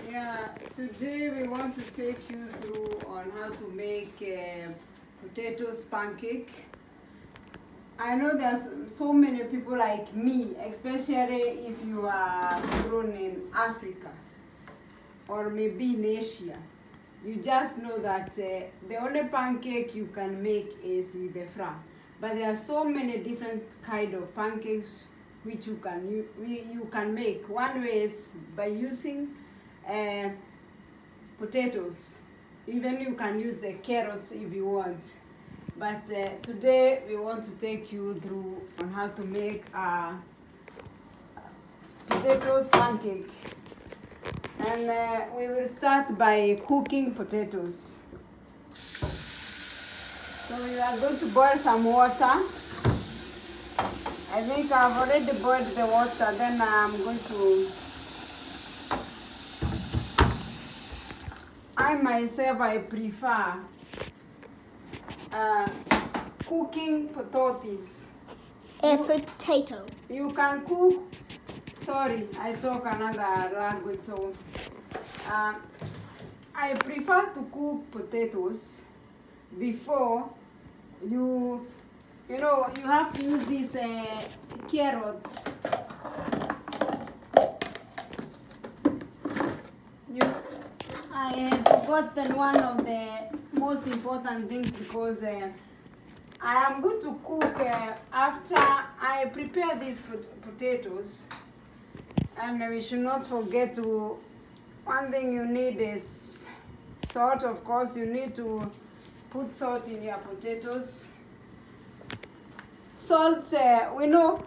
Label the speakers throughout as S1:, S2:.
S1: Yeah, today we want to take you through on how to make potatoes pancake. I know there's so many people like me, especially if you are grown in Africa or maybe in Asia. You just know that the only pancake you can make is with the flour. But there are so many different kind of pancakes which you can make. One way is by using potatoes. Even you can use the carrots if you want. But today we want to take you through on how to make a potatoes pancake. And we will start by cooking potatoes. So we are going to boil some water. I think I've already boiled the water, then I'm going to... I myself, I prefer cooking potatoes.
S2: A potato.
S1: You can cook, sorry, I talk another language, so I prefer to cook potatoes before you have to use this carrot. I had forgotten one of the most important things because I am going to cook after I prepare these potatoes. And we should not forget to, one thing you need is salt. Of course, you need to put salt in your potatoes. Salt, we know,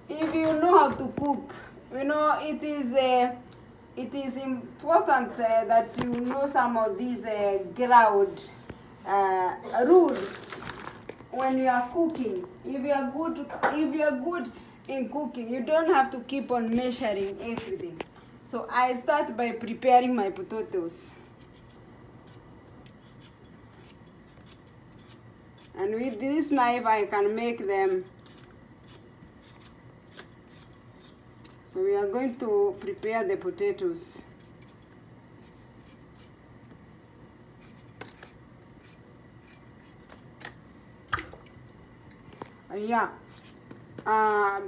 S1: if you know how to cook, we know it is important that you know some of these ground rules when you are cooking. If you are good in cooking, you don't have to keep on measuring everything. So I start by preparing my potatoes. And with this knife I can make them. So we are going to prepare the potatoes.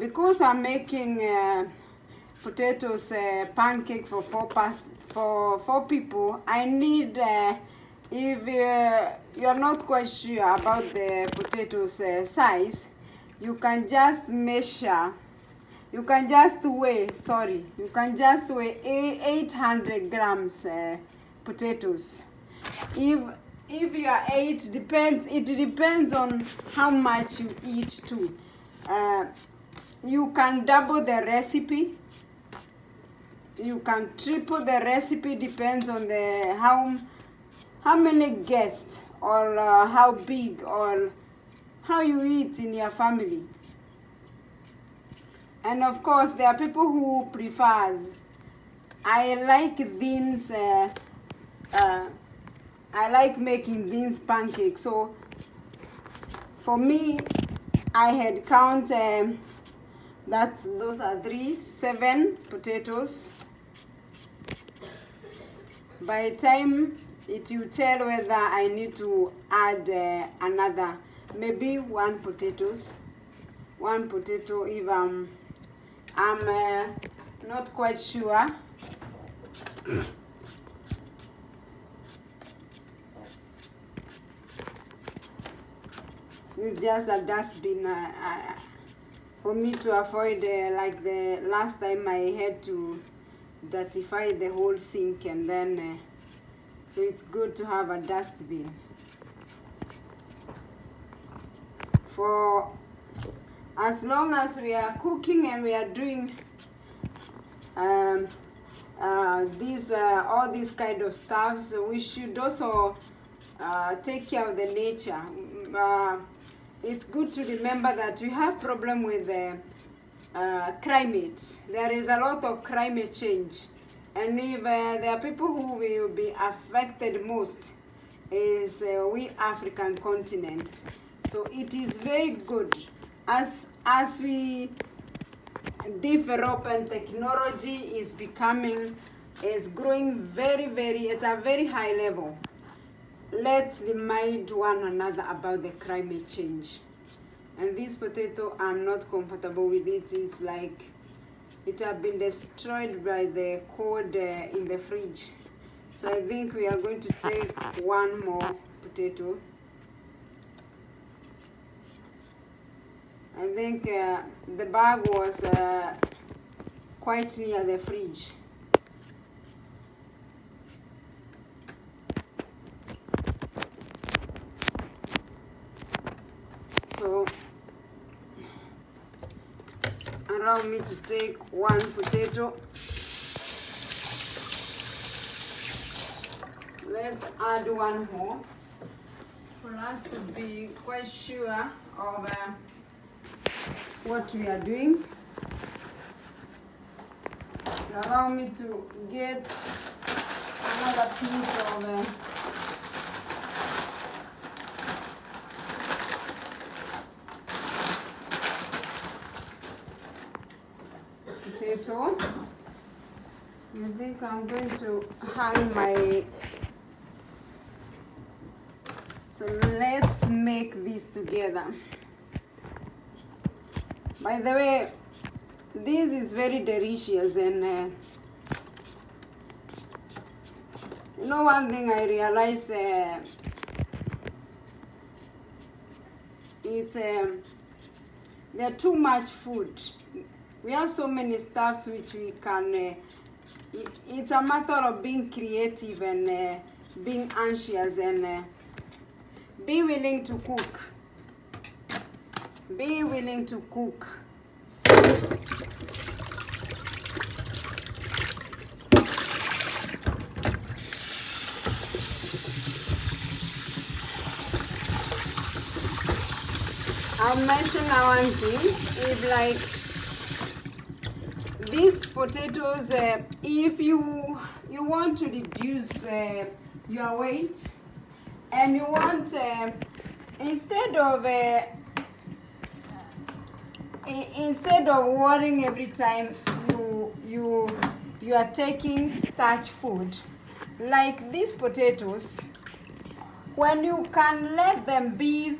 S1: Because I'm making potatoes pancake for four people, I need, if you're not quite sure about the potatoes size, you can just measure. You can just weigh 800 grams potatoes. If you are it depends on how much you eat too. You can double the recipe. You can triple the recipe, depends on the how many guests or how big or how you eat in your family. And of course, there are people who prefer, I like thins, I like making thins pancakes. So for me, I had count that those are 7 potatoes. By the time it will tell whether I need to add another, maybe 1 potato if I'm not quite sure. It's just a dustbin for me to avoid like the last time I had to dirtify the whole sink, and then so it's good to have a dustbin for as long as we are cooking and we are doing all these kind of stuffs. We should also take care of the nature. It's good to remember that we have problem with climate. There is a lot of climate change, and if there are people who will be affected most is we African continent. So it is very good as we develop and technology is becoming is growing very at a very high level. Let's remind one another about the climate change. And this potato, I'm not comfortable with it. It's like it has been destroyed by the cold in the fridge. So I think we are going to take one more potato. I think the bag was quite near the fridge. So allow me to take one potato. Let's add one more for us to be quite sure of what we are doing. So allow me to get another piece of potato. I think I'm going to hang my... So let's make this together. By the way, this is very delicious, and you know, one thing I realized, it's there too much food. We have so many stuffs which we can, it's a matter of being creative and being anxious and be willing to cook. Be willing to cook. I'll mention one thing, is like these potatoes, if you want to reduce your weight and you want, instead of worrying every time you are taking starch food, like these potatoes, when you can let them be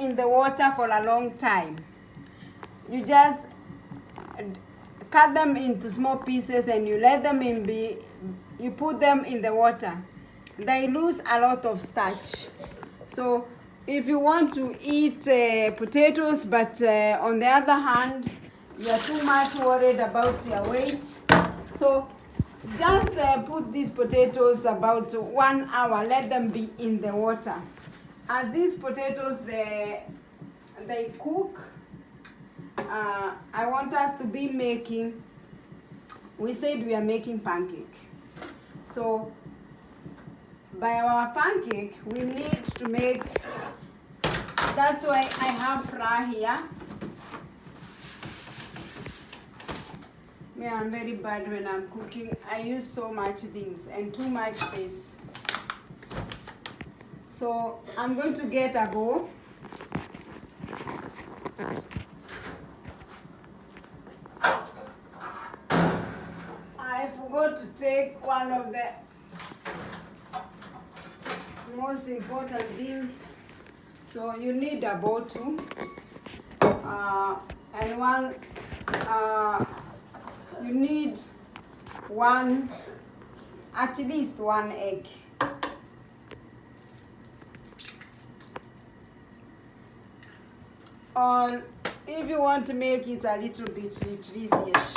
S1: in the water for a long time, you just cut them into small pieces and you let them you put them in the water. They lose a lot of starch. So if you want to eat potatoes, but on the other hand, you are too much worried about your weight, so just put these potatoes about 1 hour, let them be in the water. As these potatoes, they cook, I want us to be making, we said we are making pancake. So by our pancake, we need to make, that's why I have flour here. Yeah, I'm very bad when I'm cooking. I use so much things and too much space. So I'm going to get a bowl. I forgot to take one of the most important things. So you need a bowl too. And one, you need at least one egg. Or if you want to make it a little bit nutritious,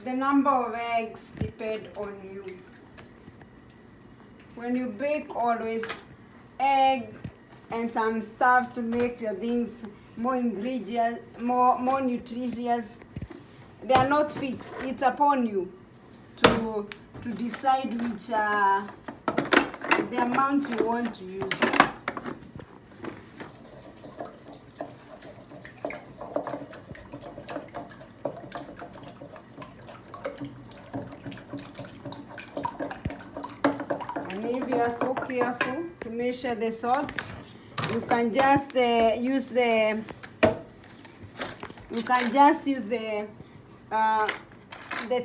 S1: the number of eggs depend on you. When you bake, always egg and some stuff to make your things more ingredients, more nutritious. They are not fixed. It's upon you to decide which the amount you want to use. And if you are so careful to measure the salt, you can just use the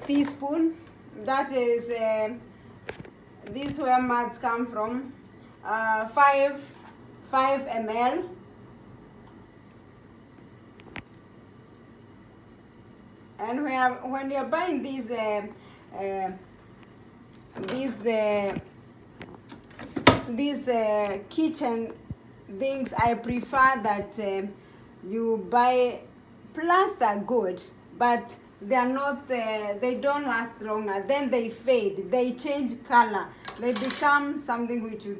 S1: teaspoon that is this where mats come from. 5 ml. And when you're buying these kitchen things, I prefer that you buy plaster good, but they are not they don't last longer. Then they fade, they change color, they become something which you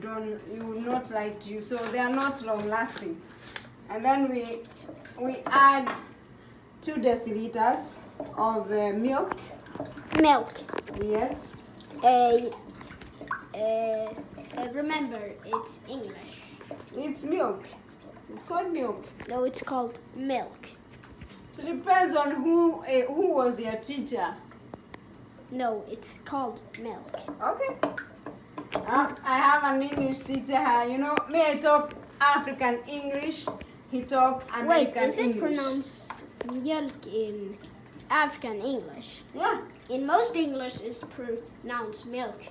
S1: will not like to use, so they are not long lasting. And then we add 2 deciliters of milk.
S2: Milk.
S1: Yes.
S2: Remember, it's English.
S1: It's milk. It's called milk.
S2: No, it's called milk.
S1: So it depends on who was your teacher.
S2: No, it's called milk.
S1: Okay. I have an English teacher. May I talk African English? He talk American
S2: Wait, is it
S1: English.
S2: pronounced milk in African English?
S1: Yeah.
S2: In most English, it's pronounced milk.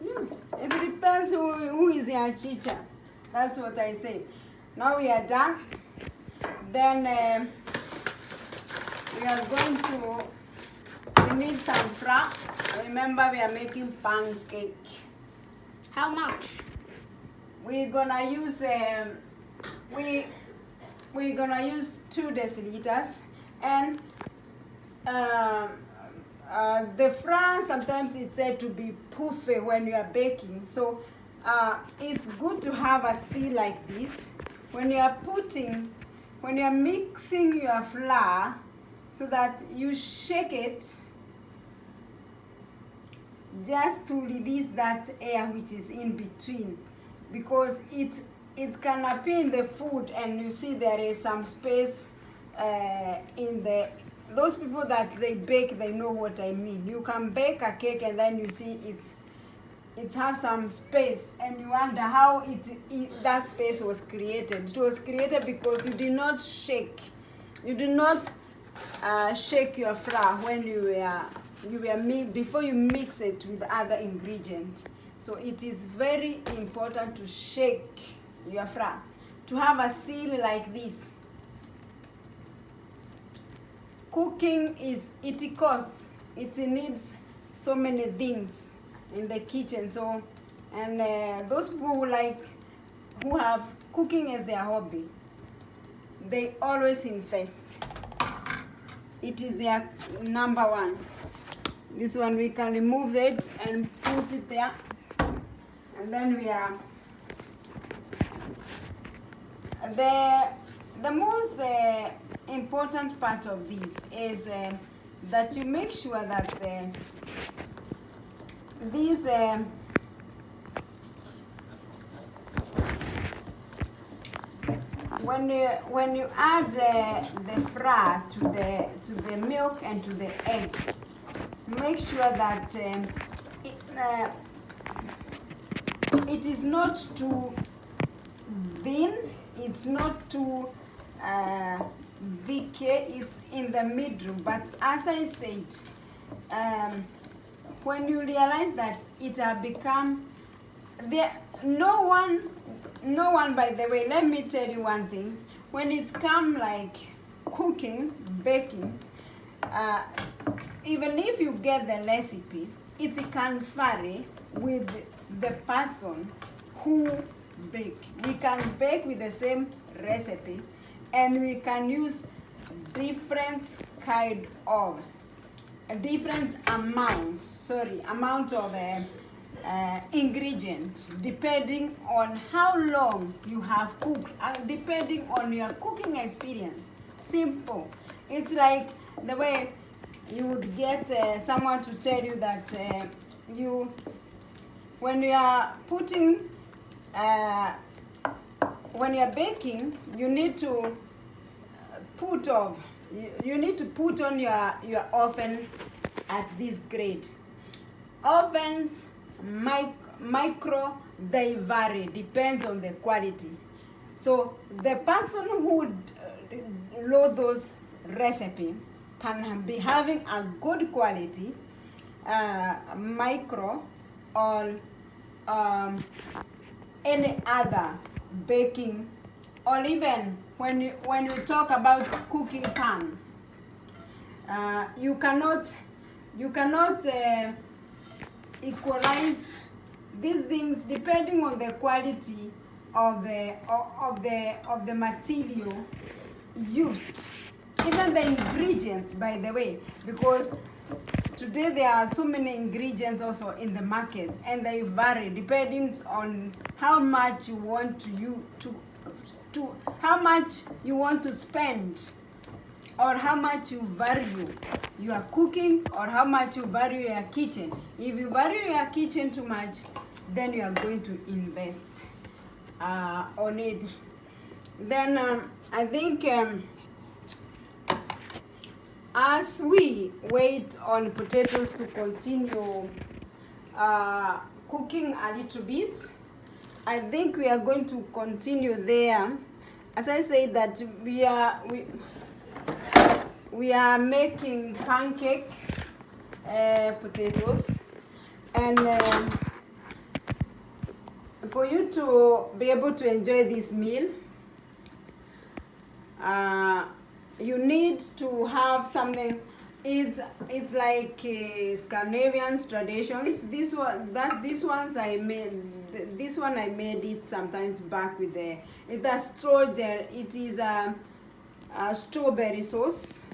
S1: Yeah. It depends who is your teacher. That's what I say. Now we are done. Then we are going to. We need some flour. Remember, we are making pancake.
S2: How much?
S1: We're gonna use we're gonna use 2 deciliters, and the flour sometimes it's said to be puffy when you are baking. So it's good to have a seal like this when you are mixing your flour, so that you shake it just to release that air which is in between, because it can appear in the food and you see there is some space in those people that they bake, they know what I mean. You can bake a cake and then you see it has some space and you wonder how that space was created. It was created because you did not shake. You did not shake your flour when before you mix it with other ingredients. So it is very important to shake your flour to have a seal like this. Cooking it costs. It needs so many things in the kitchen. So, and those people who have cooking as their hobby, they always invest. It is their number one. This one we can remove it and put it there, and then we are the most important part of this is that you make sure that these when you add the flour to the milk and to the egg, make sure that it is not too thin, it's not too thick, it's in the middle. But as I said, when you realize that it has become no one, by the way, let me tell you one thing. When it's come like cooking, baking, even if you get the recipe, it can vary with the person who bake. We can bake with the same recipe, and we can use different kind of different amount of ingredients, depending on how long you have cooked, depending on your cooking experience. Simple. It's like the way you would get someone to tell you that when you are putting when you are baking, you need to put on your oven at this grade. Ovens, micro, they vary, depends on the quality. So the person who load those recipe can be having a good quality, micro or any other baking, or even when you talk about cooking pan, you cannot equalize these things depending on the quality of the material used, even the ingredients, by the way, because today there are so many ingredients also in the market, and they vary depending on how much you want to how much you want to spend, or how much you value your cooking, or how much you value your kitchen. If you value your kitchen too much, then you are going to invest on it. Then I think as we wait on potatoes to continue cooking a little bit, I think we are going to continue there. As I said, that we are making pancake potatoes, and for you to be able to enjoy this meal, you need to have something. It's like Scandinavian traditions. This one I made it sometimes back with it is a strawberry sauce.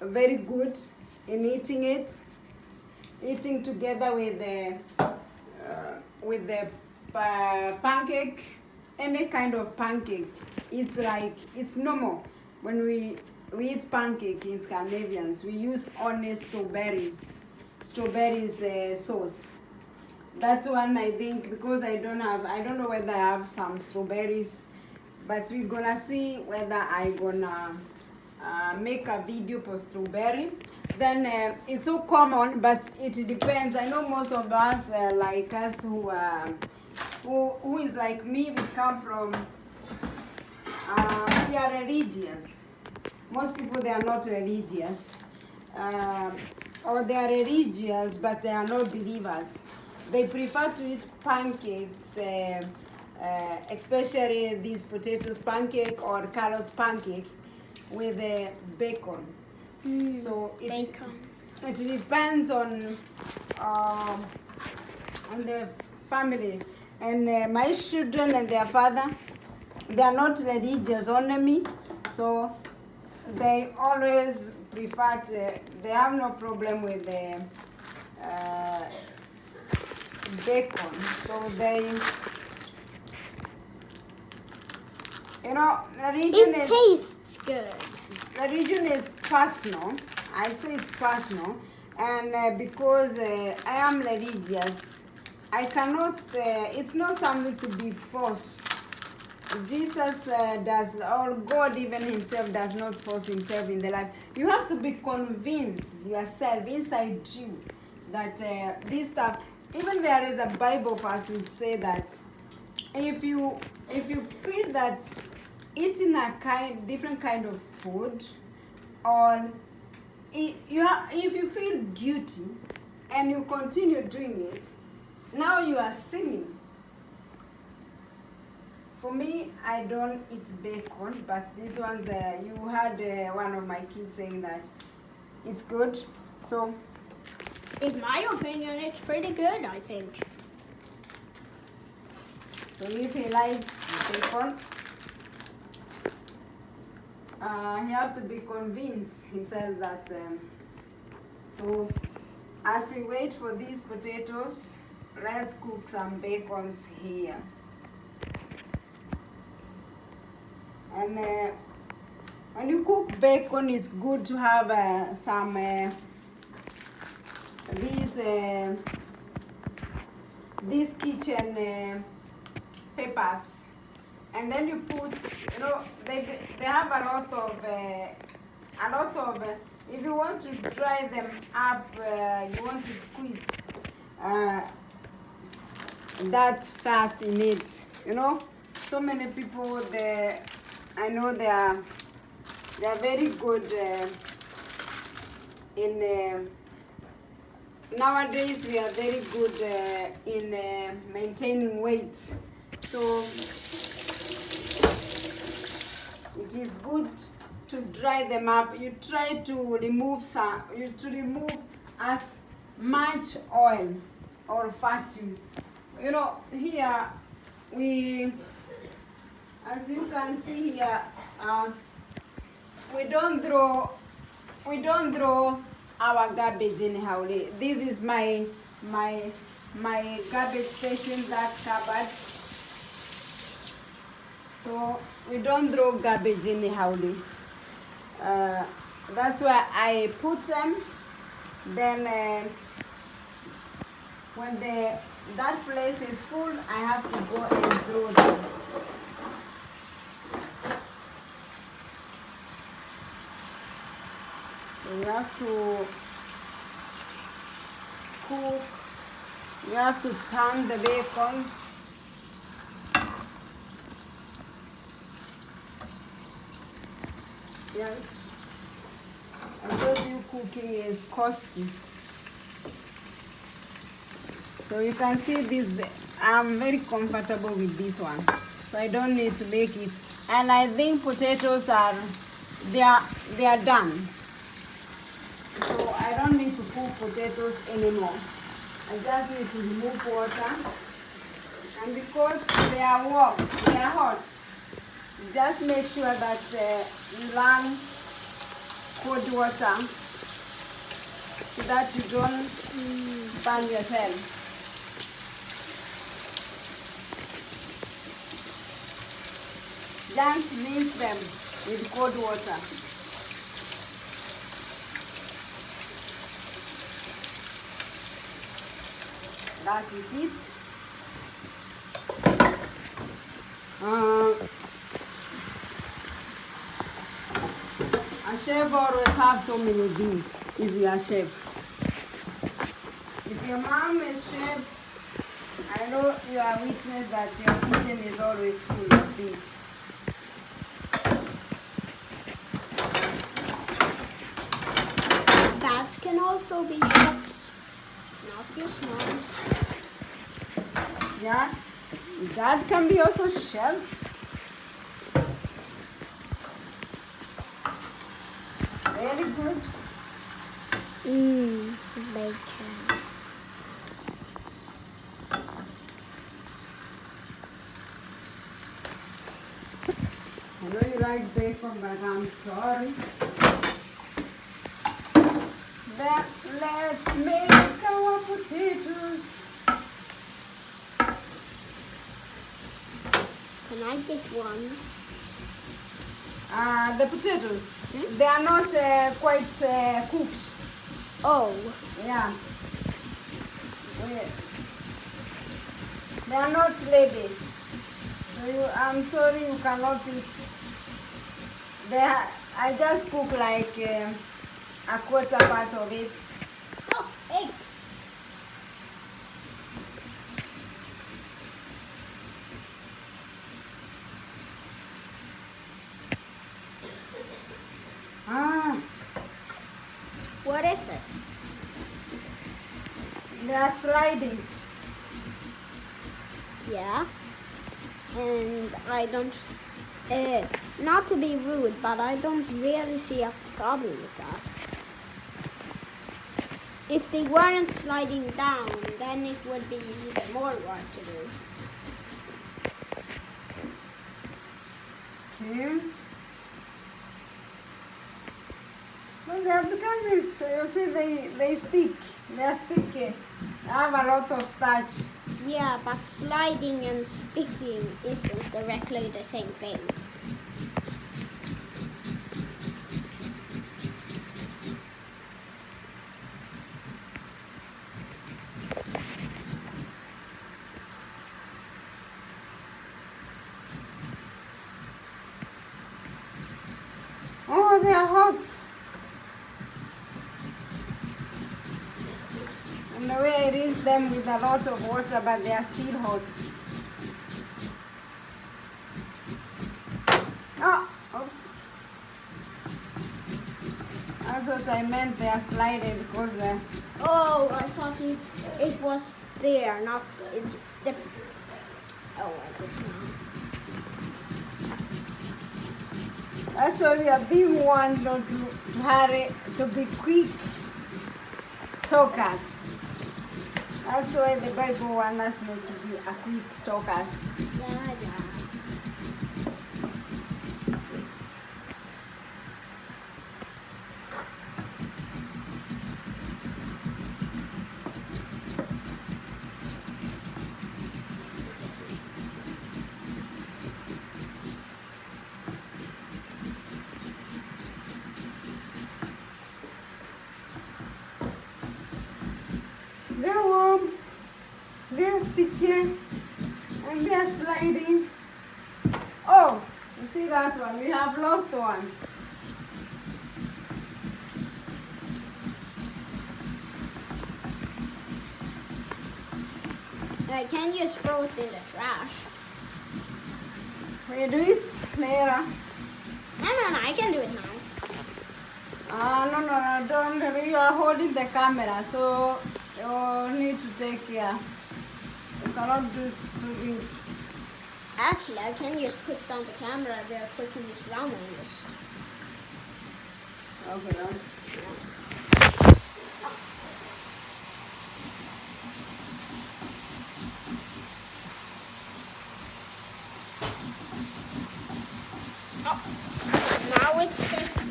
S1: Very good in eating together with the pancake, any kind of pancake. It's normal when we eat pancake in Scandinavians. We use only strawberries sauce. That one, I think, because I don't know whether I have some strawberries, but we're gonna see whether I gonna make a video for strawberry. Then it's so common, but it depends. I know most of us, like us, who is like me, we come from, we are religious. Most people, they are not religious, or they are religious but they are not believers. They prefer to eat pancakes, especially these potatoes pancake or carrots pancake with bacon. So it depends on the family. And my children and their father, they are not religious, only me. So they always prefer they have no problem with the bacon. So they, religion
S2: tastes good.
S1: Religion is personal. I say it's personal, and because I am religious, I cannot. It's not something to be forced. Jesus does, or God even himself does not force himself in the life. You have to be convinced yourself inside you that this stuff. Even there is a Bible verse which say that if you feel that eating a different kind of food, or if you feel guilty and you continue doing it, now you are sinning. For me, I don't eat bacon, but this one, you heard one of my kids saying that it's good. So,
S2: in my opinion, it's pretty good, I think.
S1: So if he likes bacon, he have to be convinced himself that. So, as we wait for these potatoes, let's cook some bacons here. And when you cook bacon, it's good to have some these kitchen peppers, and then you put, they have a lot of if you want to dry them up, you want to squeeze that fat in it. So many people, I know they are very good in nowadays we are very good in maintaining weight. So it is good to dry them up. You try to remove as much oil or fat. You know, here we, as you can see here, we don't throw our garbage anyhow. This is my garbage station, that cupboard. So we don't throw garbage anyhow. That's why I put them. Then when that place is full, I have to go and throw them. So you have to cook. You have to turn the bacons. Yes, I told you cooking is costly. So you can see this, I'm very comfortable with this one. So I don't need to make it. And I think potatoes they are done. So I don't need to cook potatoes anymore. I just need to remove water. And because they are warm, they are hot, just make sure that you run cold water so that you don't burn yourself. Just rinse them with cold water. That is it. A chef always have so many beans if you are chef. If your mom is chef, I know you are witness that your kitchen is always full of things.
S2: Dads can also be chefs, not just moms.
S1: Yeah, dad can be also chefs. Very good.
S2: Bacon.
S1: I know you like bacon, but I'm sorry. Then let's make our potatoes.
S2: Can I get one?
S1: The potatoes, they are not quite cooked.
S2: Oh.
S1: Yeah. They are not ready. So I'm sorry you cannot eat. I just cook like a quarter part of it.
S2: Oh, eggs. What is it?
S1: They are sliding.
S2: Yeah. And I don't, not to be rude, but I don't really see a problem with that. If they weren't sliding down, then it would be even more work to do.
S1: Okay. Well, they have become this, you see, they stick. They are sticky. They have a lot of starch.
S2: Yeah, but sliding and sticking isn't directly the same thing.
S1: Oh, they are hot. And the way I rinse them with a lot of water, but they are still hot. Oh, oops. That's what I meant, they are sliding because
S2: Oh, I thought it was there, not it. The, oh, I didn't know.
S1: That's why we are being warned not to hurry, to be quick talkers. That's why the Bible wants us not to be a quick talkers.
S2: Yeah, yeah.
S1: They're warm, they're sticky, and they're sliding. Oh, you see that one? We have lost one.
S2: I can just throw it in the trash.
S1: We do it later.
S2: No, I can do it now.
S1: No, don't. You are holding the camera, so you need to take care. You cannot do this.
S2: Actually, I can just put down the camera there, clicking this round and just.
S1: Okay, then.
S2: Now it's fixed.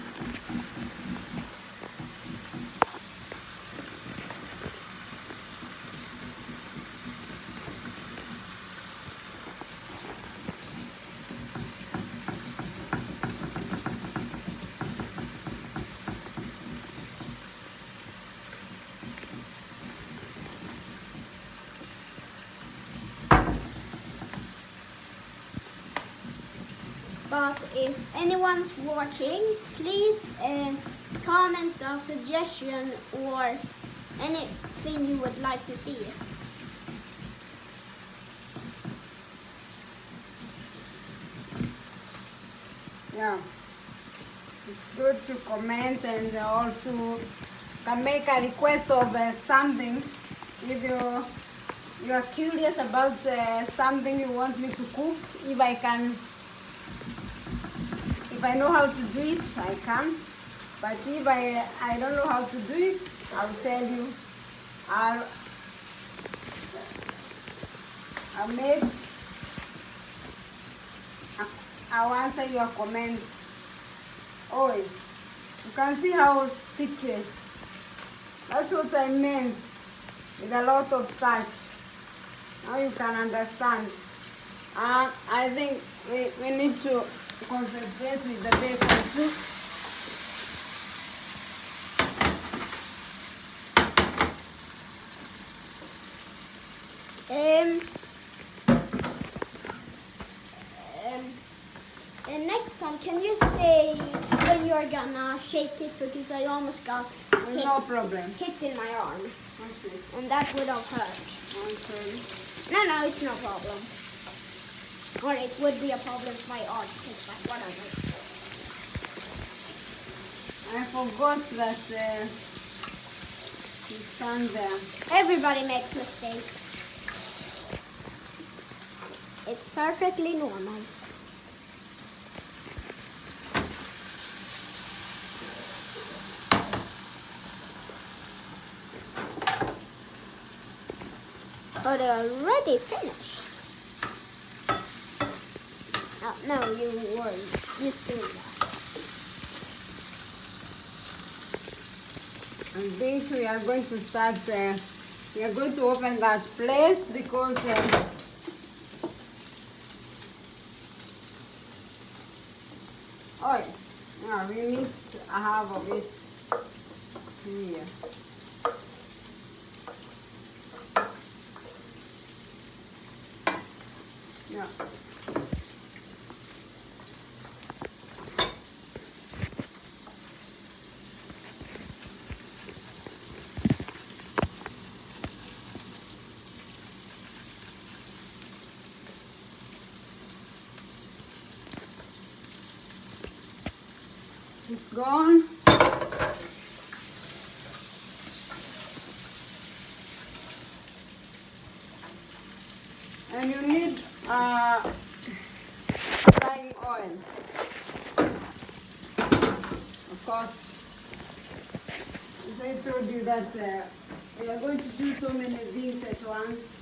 S2: But if anyone's watching, please comment a suggestion or anything you would like to see.
S1: Yeah, it's good to comment and also can make a request of something. If you are curious about something you want me to cook, if I know how to do it, I can. But if I don't know how to do it, I'll tell you. I'll answer your comments. Oh, you can see how sticky. That's what I meant with a lot of starch. Now you can understand. I think we need to concentrate with the bacon too.
S2: And next time, can you say when you're gonna shake it, because I almost got
S1: No problem.
S2: hit in my arm,
S1: Okay.
S2: and that would have hurt.
S1: Okay.
S2: No, it's no problem. Or it would be a problem if my arm hits back, whatever.
S1: I forgot that you stand there.
S2: Everybody makes mistakes. It's perfectly normal. But already finished. Oh, no, you weren't just doing that.
S1: I think we are going to start, we are going to open that place because oh, yeah, we missed a half of it here. Yeah. It's gone. And you need frying oil. Of course, as I told you that we are going to do so many things at once.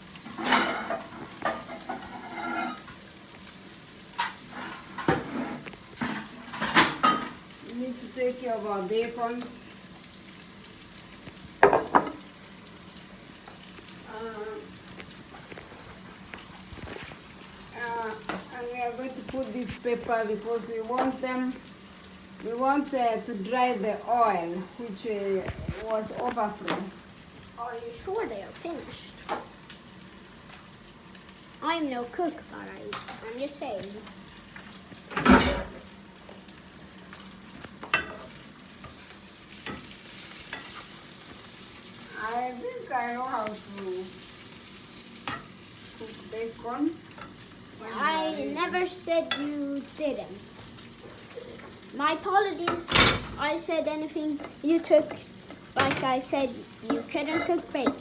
S1: We need to take care of our bacons. And we are going to put this pepper because we want to dry the oil which was overflow.
S2: Are you sure they are finished? I'm no cook, but I'm just saying.
S1: I think I know how to cook bacon.
S2: I never said you didn't. My apologies. I said anything you took. Like I said, you couldn't cook bacon.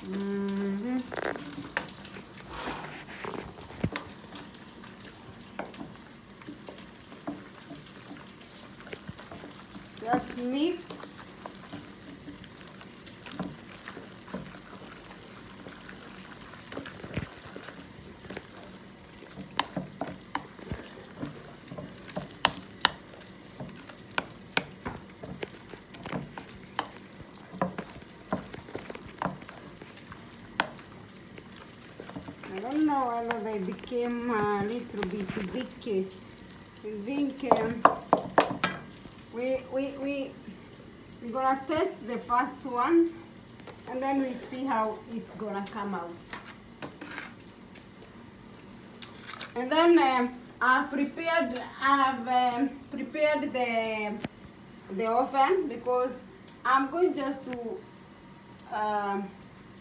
S1: Mm-hmm. Just mix. I don't know whether they became a little bit thick. I think we're gonna test the first one and then we see how it's gonna come out. And then I've prepared the oven because I'm going just to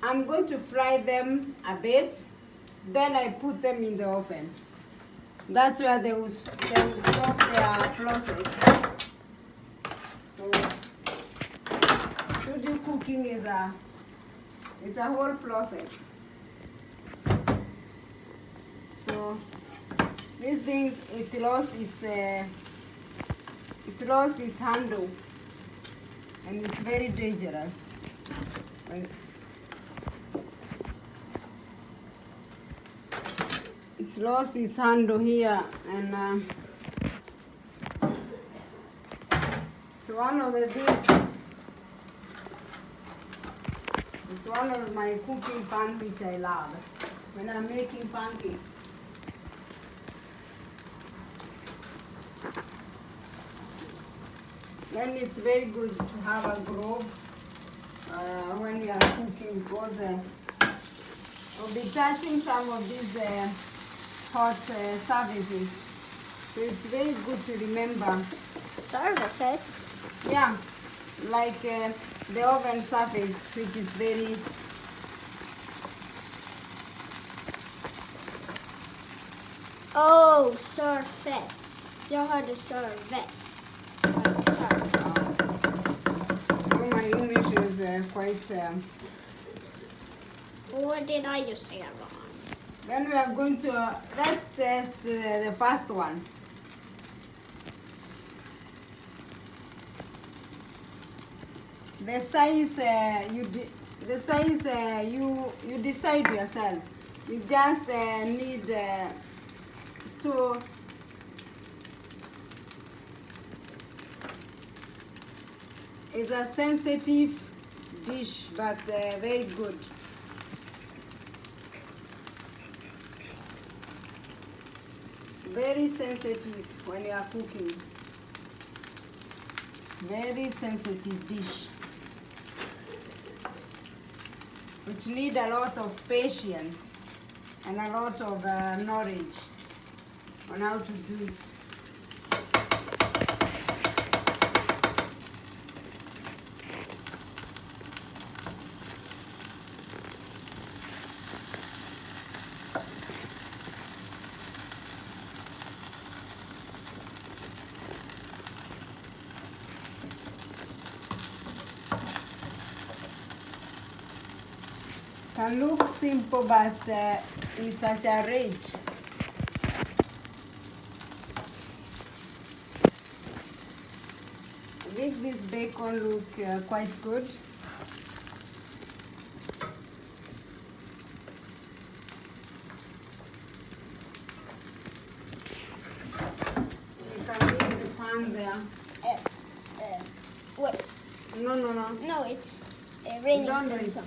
S1: I'm going to fry them a bit, then I put them in the oven. That's where they will stop their process. So studio cooking is it's a whole process. So these things, it lost its handle, and it's very dangerous. Right? It lost its handle here, and it's one of the things. It's one of my cooking pan which I love when I'm making pancake. Then it's very good to have a grove when you are cooking because I'll be touching some of these hot services. So it's very good to remember.
S2: Services?
S1: Yeah, like the oven surface, which is very
S2: Oh, surface. Jag hörde service. Service.
S1: oh, my English is quite.
S2: What did I just say wrong?
S1: Then we are going to let's test the first one. The size you decide yourself. You just need to. It's a sensitive dish, but very good. Very sensitive when you are cooking. Very sensitive dish, which need a lot of patience and a lot of knowledge on how to do it. Can look simple, but it's such a rich. I think this bacon look quite good. You can leave the pan there.
S2: Wait.
S1: No.
S2: No, it's raining.
S1: Don't do it.
S2: So.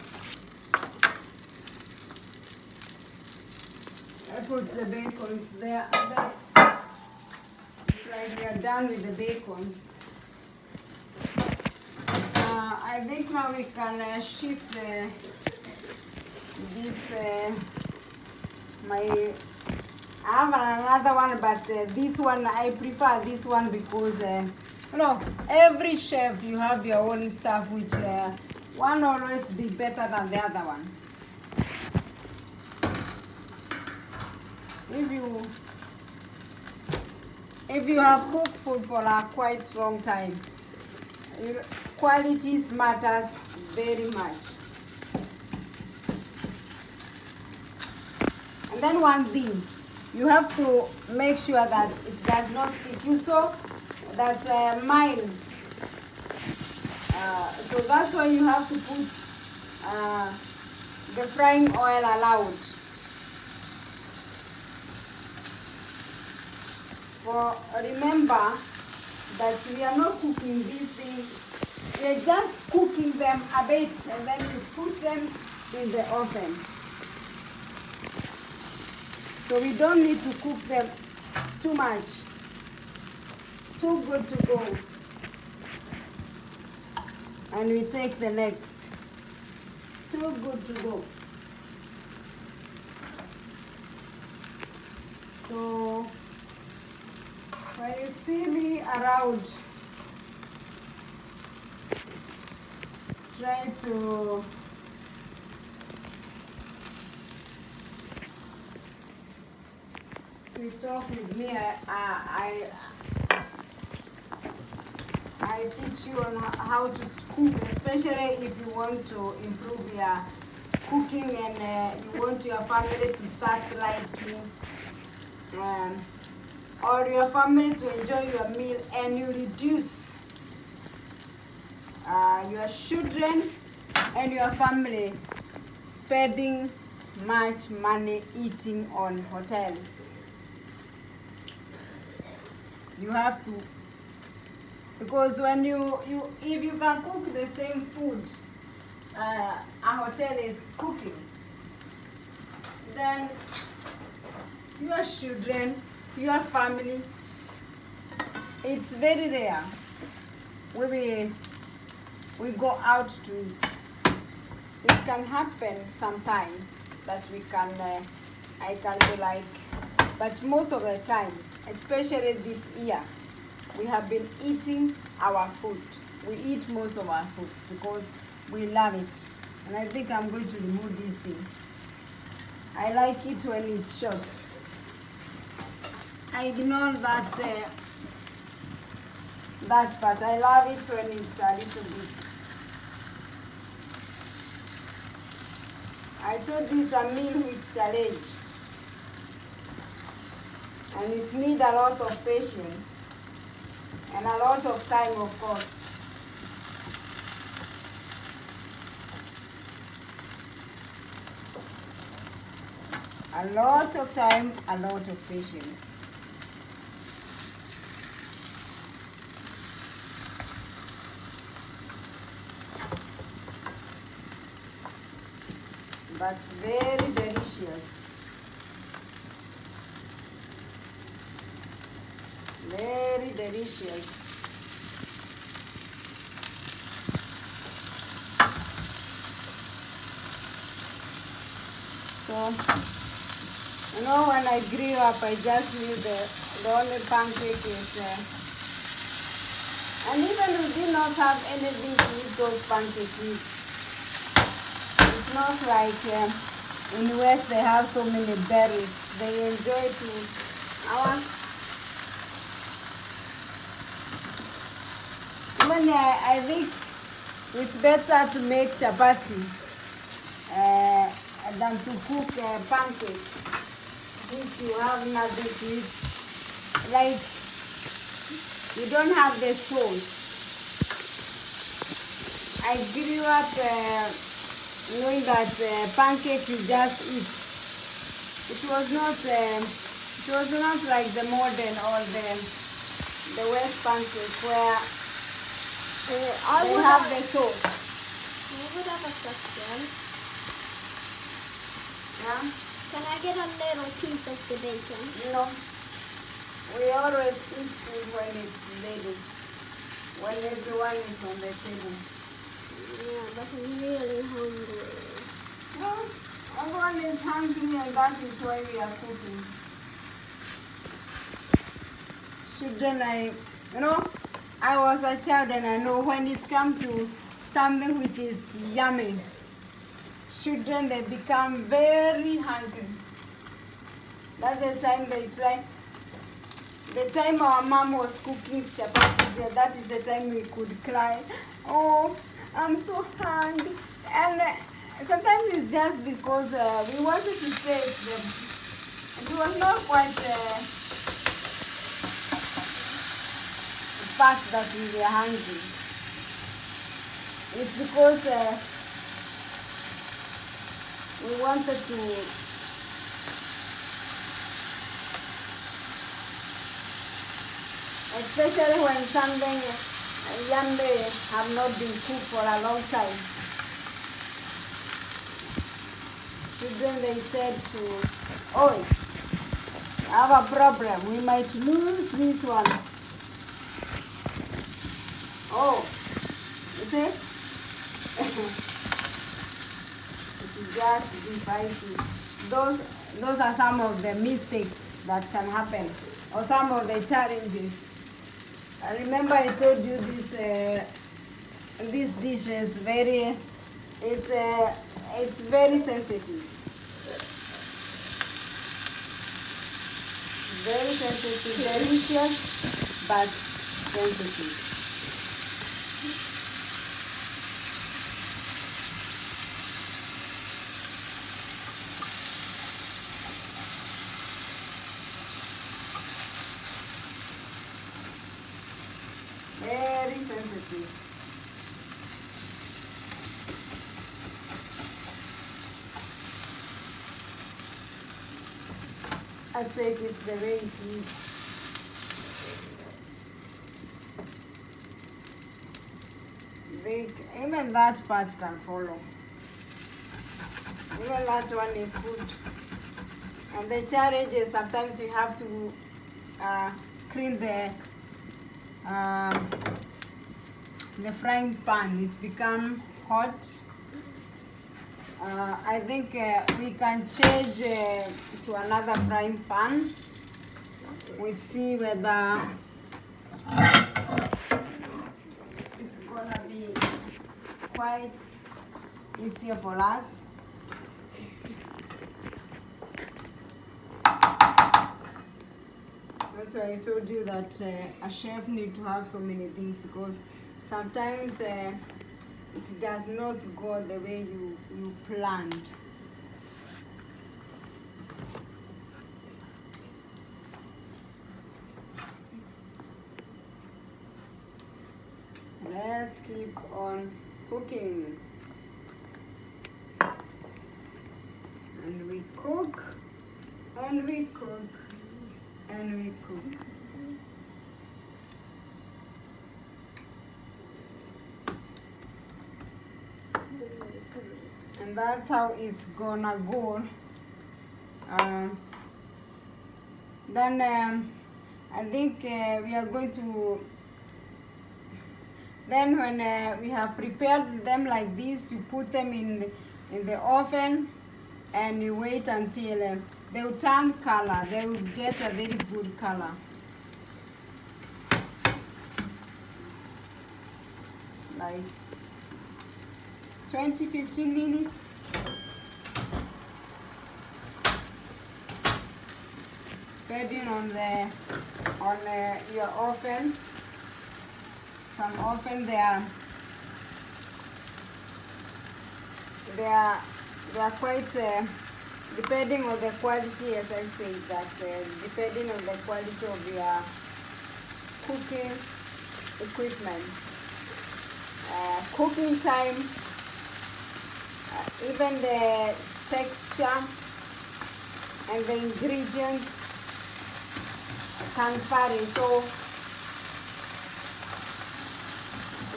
S1: I put the bacons there. It's like we are done with the bacons. I think now we can shift this. I have another one, but this one I prefer this one because every chef you have your own stuff, which one always be better than the other one. If you have cooked food for a quite long time, qualities matters very much. And then one thing, you have to make sure that it does not stick. You saw that mine. So that's why you have to put the frying oil allowed. For remember that we are not cooking these things, we are just cooking them a bit and then you put them in the oven. So we don't need to cook them too much. Too good to go. And we take the next. Too good to go. So when you see me around, try to talk with me. I teach you on how to cook, especially if you want to improve your cooking and you want your family to start liking or your family to enjoy your meal, and you reduce your children and your family spending much money eating on hotels. You have to, because when if you can cook the same food a hotel is cooking, then your children, your family, it's very rare we go out to eat. It can happen sometimes that we can I can be like, but most of the time, especially this year, we have been eating our food. We eat most of our food because we love it. And I think I'm going to remove this thing. I like it when it's short. I ignore that part. I love it when it's a little bit. I told you it's a meal which challenge. And it needs a lot of patience and a lot of time, of course. A lot of time, a lot of patience. But very delicious. Very delicious. So, you know, when I grew up, I just knew the only pancake is, and even we did not have anything to eat those pancakes with. It's not like in the West they have so many berries. They enjoy to even I think it's better to make chapati than to cook pancakes, which you have nothing to eat. Like, you don't have the sauce. I grew up knowing that pancake you just eat. It was not like the modern or the West pancake where they have the sauce.
S2: I would have a question.
S1: Yeah?
S2: Can I get a little piece of the bacon?
S1: No. We always eat food when it's ready. When everyone is on the table.
S2: Yeah, but I'm really hungry.
S1: No, everyone is hungry and that is why we are cooking. Children, I was a child and I know when it's come to something which is yummy, children, they become very hungry. That's the time they try. The time our mom was cooking chapati, that is the time we could cry, oh, I'm so hungry. And sometimes it's just because we wanted to save them. It was not quite the fact that we were hungry. It's because we wanted to especially when something yummy have not been cooked for a long time. Children, they said to, oh, I have a problem. We might lose this one. Oh, you see? It is just divisive. Those are some of the mistakes that can happen, or some of the challenges. I remember I told you this dish is very sensitive. Very sensitive, delicious, but sensitive. Very sensitive. I'd say it's the way it is. Even that part can follow. Even that one is good. And the challenge is sometimes you have to clean the frying pan. It's become hot. I think we can change to another frying pan. We see whether it's gonna be quite easier for us. That's why I told you that a chef needs to have so many things, because sometimes it does not go the way you planned. Let's keep on cooking. And we cook, and we cook, and we cook. And that's how it's gonna go. Then I think we are going to, then when we have prepared them like this, you put them in the oven and you wait until they will turn color. They will get a very good color. Like 20-15 minutes. Depending on your oven. Some oven they are they are quite, depending on the quality, as I say, that depending on the quality of your cooking equipment. Cooking time, even the texture and the ingredients can vary. So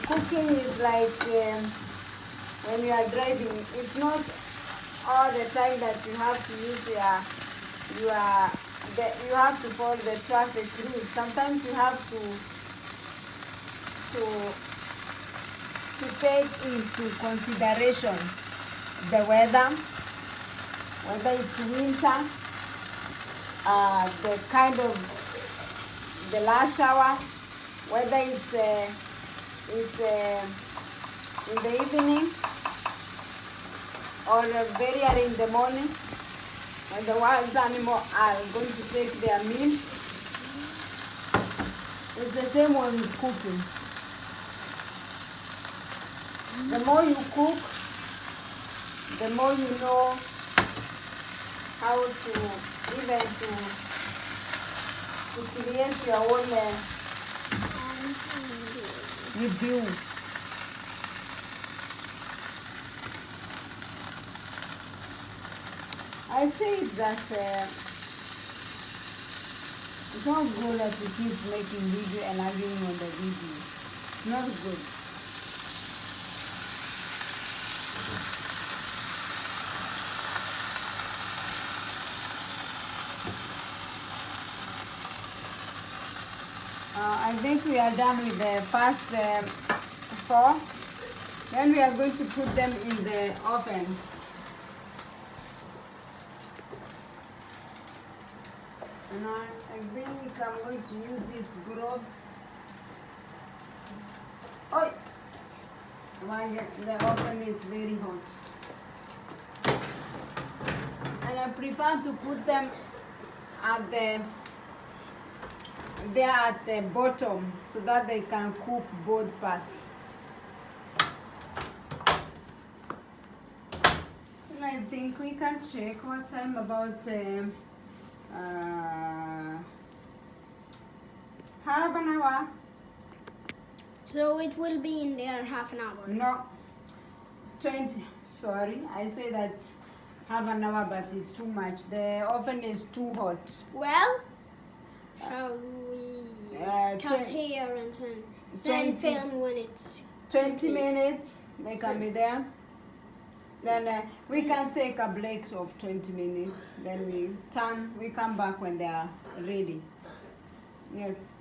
S1: cooking is like when you are driving, it's not all the time that you have to use you have to follow the traffic rules. Sometimes you have to take into consideration the weather, whether it's winter, the kind of the last hour, whether it's in the evening or very early in the morning when the wild animals are going to take their meals. It's the same one with cooking. The more you cook, the more you know how to even to create your own review. I say that it's not good that you keep making video and arguing on the video. It's not good. I think we are done with the first 4. Then we are going to put them in the oven. And I think I'm going to use these gloves. Oh, the oven is very hot. And I prefer to put them at the bottom so that they can cook both parts. And I think we can check what time, about half an hour.
S2: So it will be in there half an hour?
S1: No, 20, sorry, I say that half an hour, but it's too much. The oven is too hot.
S2: Well, shall we cut here and then film when it's
S1: 20 minutes, they can be there. Then we can take a break of 20 minutes. Then we come back when they are ready. Yes.